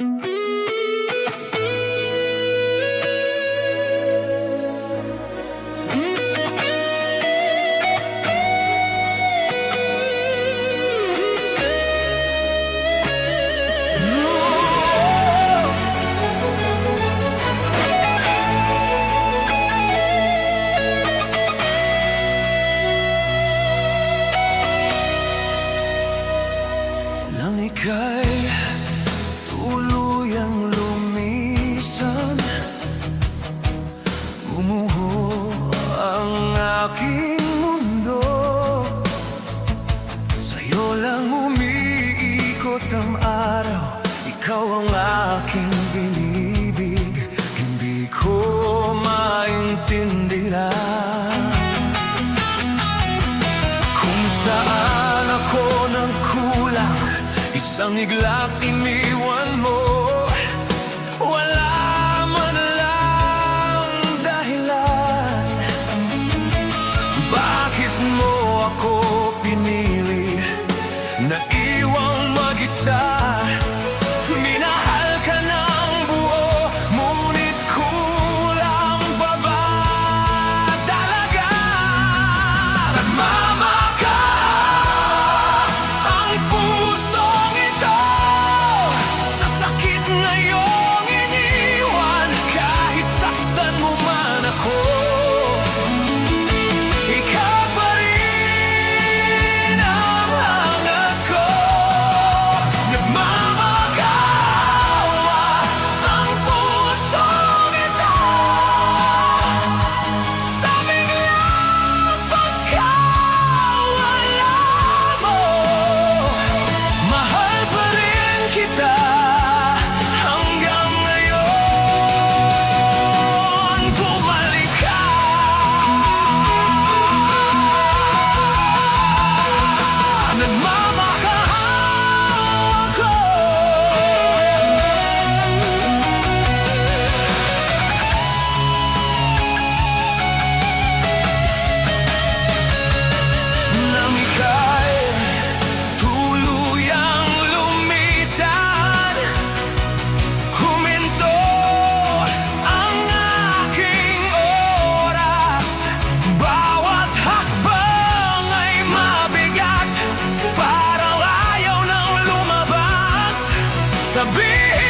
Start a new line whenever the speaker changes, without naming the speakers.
Nang ika'y tuluyang lumisan, gumuho ang aking mundo. Sa'yo lang umiikot ang araw, ikaw ang aking binibig. Hindi ko maintindihan kung saan ako nang kulang. Isang iglap iniwan mo, wala man lang dahilan. Bakit mo ako pinili na iwang mag-isa? Minahal ka ng buo, ngunit kulang pa ba talaga? Nagmamakaawa ang pusong ito sa sakit ngayong iniwan. Kahit saktan mo man ako, ikaw pa rin ang hangat ko. Nagmamakaawa ang pusong ito sa biglang pagkawala mo. Mahal pa rin kita hanggang ngayon. Bumalik ka. Nagmamakaawa ko. Nang ika'y tuluyang lumisan, huminto ang aking oras. Bawat hakbang ay mabigat, parang ayaw nang lumabas. Sabihin